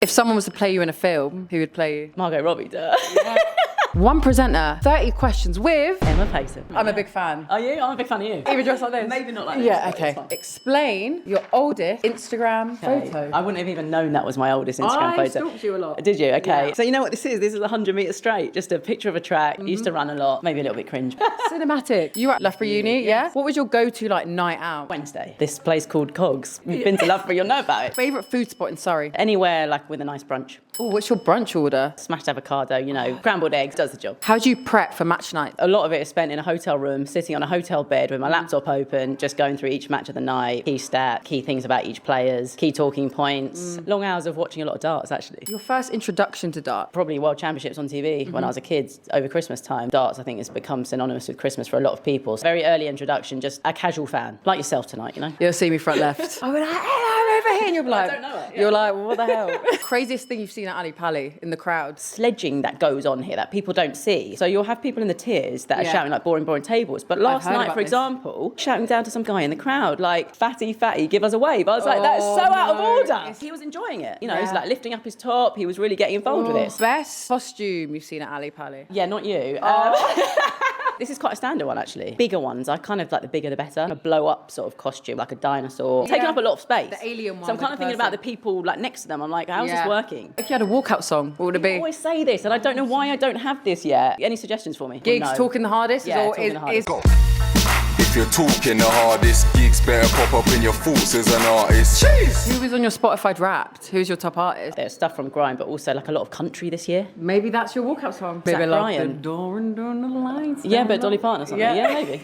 If someone was to play you in a film, who would play you? Margot Robbie, duh. One presenter, 30 questions with... Emma Paton. I'm a big fan. Are you? I'm a big fan of you. Even dressed like this? Maybe not like this. Yeah, but okay. it's fine. Explain your oldest Instagram photo. I wouldn't have even known that was my oldest Instagram photo. I stalked you a lot. Did you? Okay. Yeah. So you know what this is? This is 100 metres straight. Just a picture of a track. Used to run a lot. Maybe a little bit cringe. Cinematic. You were at Loughborough Uni, yeah? What was your go-to like night out? Wednesday. This place called Cogs. You've been to Loughborough, you'll know about it. Favourite food spot in Surrey? Anywhere like with a nice brunch. Oh, what's your brunch order? Smashed avocado, you know, scrambled eggs, does the job. How do you prep for match night? A lot of it is spent in a hotel room, sitting on a hotel bed with my laptop open, just going through each match of the night, key stat, key things about each players, key talking points. Long hours of watching a lot of darts, actually. Your first introduction to dart? Probably World Championships on TV when I was a kid over Christmas time. Darts, I think, has become synonymous with Christmas for a lot of people. Very early introduction, just a casual fan, like yourself tonight, you know? You'll see me front left. I'll be like, hello, over here. And you'll be like, I don't know it. Yeah. You're like, what the hell? Craziest thing you've seen at Ali Pali in the crowd? Sledging that goes on here that people don't see. So you'll have people in the tiers that are Yeah. shouting like boring tables. But last heard night, about for this. example, shouting down to some guy in the crowd like, fatty, give us a wave. I was like, that is so Oh, out of no. order. He was enjoying it. You know, he's Yeah. like lifting up his top. He was really getting involved with this. Best costume you've seen at Ali Pali? Yeah, not you. This is quite a standard one, actually. Bigger ones, I kind of like the bigger the better. A blow-up sort of costume, like a dinosaur. Taking up a lot of space. The alien one So I'm with kind of the thinking about the person. people like next to them. I'm like, how's Yeah. this working? If you had a walkout song, what would it I be? always say this, and I don't know why I don't have this yet. Any suggestions for me? Gigs No. talking the hardest? Yeah, or talking the hardest. If you're talking the hardest, gigs better pop up in your thoughts as an artist. Jeez! Who was on your Spotify Wrapped? Who's your top artist? There's stuff from grime, but also like a lot of country this year. Maybe that's your walkout song. Zach Baby, lock the Bryan. door and turn the lights Yeah, down but low. Dolly Parton or something. Yeah. Yeah, maybe.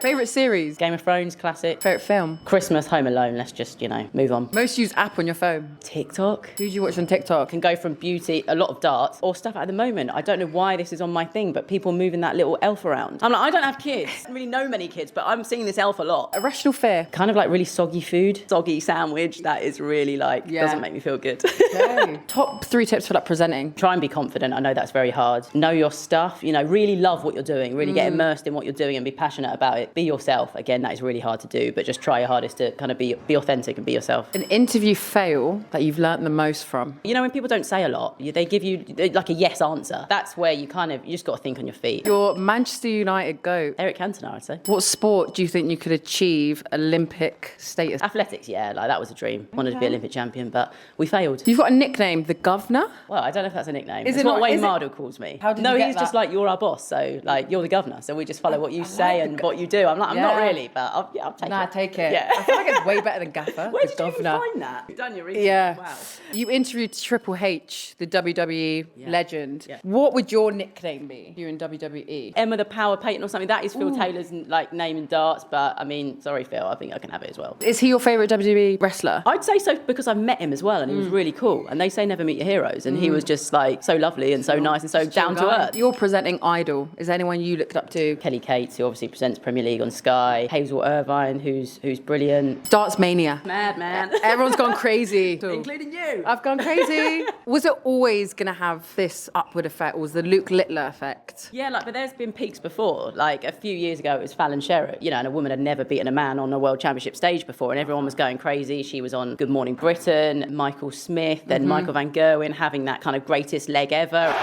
Favourite series? Game of Thrones, classic. Favourite film? Christmas, Home Alone. Let's just, you know, move on. Most used app on your phone? TikTok. Who do you watch on TikTok? Can go from beauty, a lot of darts, or stuff at the moment. I don't know why this is on my thing, but people moving that little elf around. I'm like, I don't have kids. I don't really know many kids, but I'm seeing this elf a lot. Irrational fear? Kind of like really soggy food. Soggy sandwich, that is really like, Yeah. doesn't make me feel good. Okay. Top 3 tips for like presenting? Try and be confident. I know that's very hard. Know your stuff, you know, really love what you're doing, really get immersed in what you're doing and be passionate about it. Be yourself. Again, that is really hard to do, but just try your hardest to kind of be authentic and be yourself. An interview fail that you've learnt the most from? You know, when people don't say a lot, they give you like a yes answer. That's where you just got to think on your feet. Your Manchester United GOAT? Eric Cantona, I'd say. What sport do you think you could achieve Olympic status? Athletics, yeah, like that was a dream. Wanted to be Olympic champion, but we failed. You've got a nickname, the Governor? Well, I don't know if that's a nickname. Is It's it what not- Wayne is it- Mardell calls me. How did no, you get he's just that? like, you're our boss, so like you're the governor, so we just follow what you say and what you do. I'm like, I'm not Yeah. really, but I'll take Nah, it. take it. Yeah. I feel like it's way better than Gaffer. Where the did you even Governor. find that? You've done your research. Yeah. Wow. You interviewed Triple H, the WWE legend. Yeah. What would your nickname be? You in WWE? Emma the Power Payton or something. That is Phil Taylor's like name in darts, but I mean, sorry Phil, I think I can have it as well. Is he your favourite WWE wrestler? I'd say so because I've met him as well and he was really cool. And they say never meet your heroes. And he was just like so lovely and so nice and so down to earth. You're presenting Idol. Is there anyone you looked up to? Kelly Cates, who obviously presents Premier League on Sky. Hazel Irvine, who's brilliant. Darts Mania. Mad man. Everyone's gone crazy. Including you. I've gone crazy. Was it always going to have this upward effect? Or was the Luke Littler effect? Yeah, like, but there's been peaks before. Like, a few years ago, it was Fallon Sherritt, you know, and a woman had never beaten a man on a World Championship stage before, and everyone was going crazy. She was on Good Morning Britain, Michael Smith, then Michael Van Gerwen having that kind of greatest leg ever.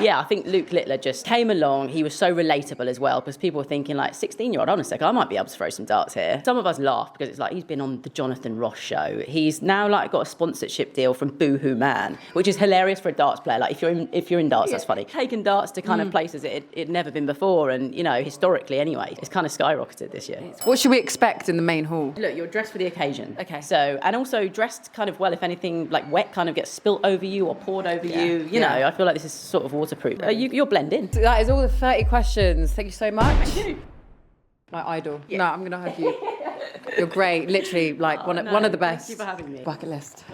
Yeah, I think Luke Littler just came along. He was so relatable as well because people were thinking like, 16-year-old, hold on a sec, I might be able to throw some darts here. Some of us laugh because it's like he's been on the Jonathan Ross show. He's now like got a sponsorship deal from Boohoo Man, which is hilarious for a darts player. Like if you're in darts, that's funny. Taking darts to kind of places it'd never been before, and you know, historically anyway, it's kind of skyrocketed this year. What should we expect in the main hall? Look, you're dressed for the occasion. Okay. So, and also dressed kind of well, if anything like wet kind of gets spilt over you or poured over you. You know, I feel like this is sort of waterproof. You'll blend in. That is all the 30 questions. Thank you so much. Thank you. My idol. Yeah. No, I'm going to hug you. You're great. Literally, like one of the best. Thank you for having me. Bucket list.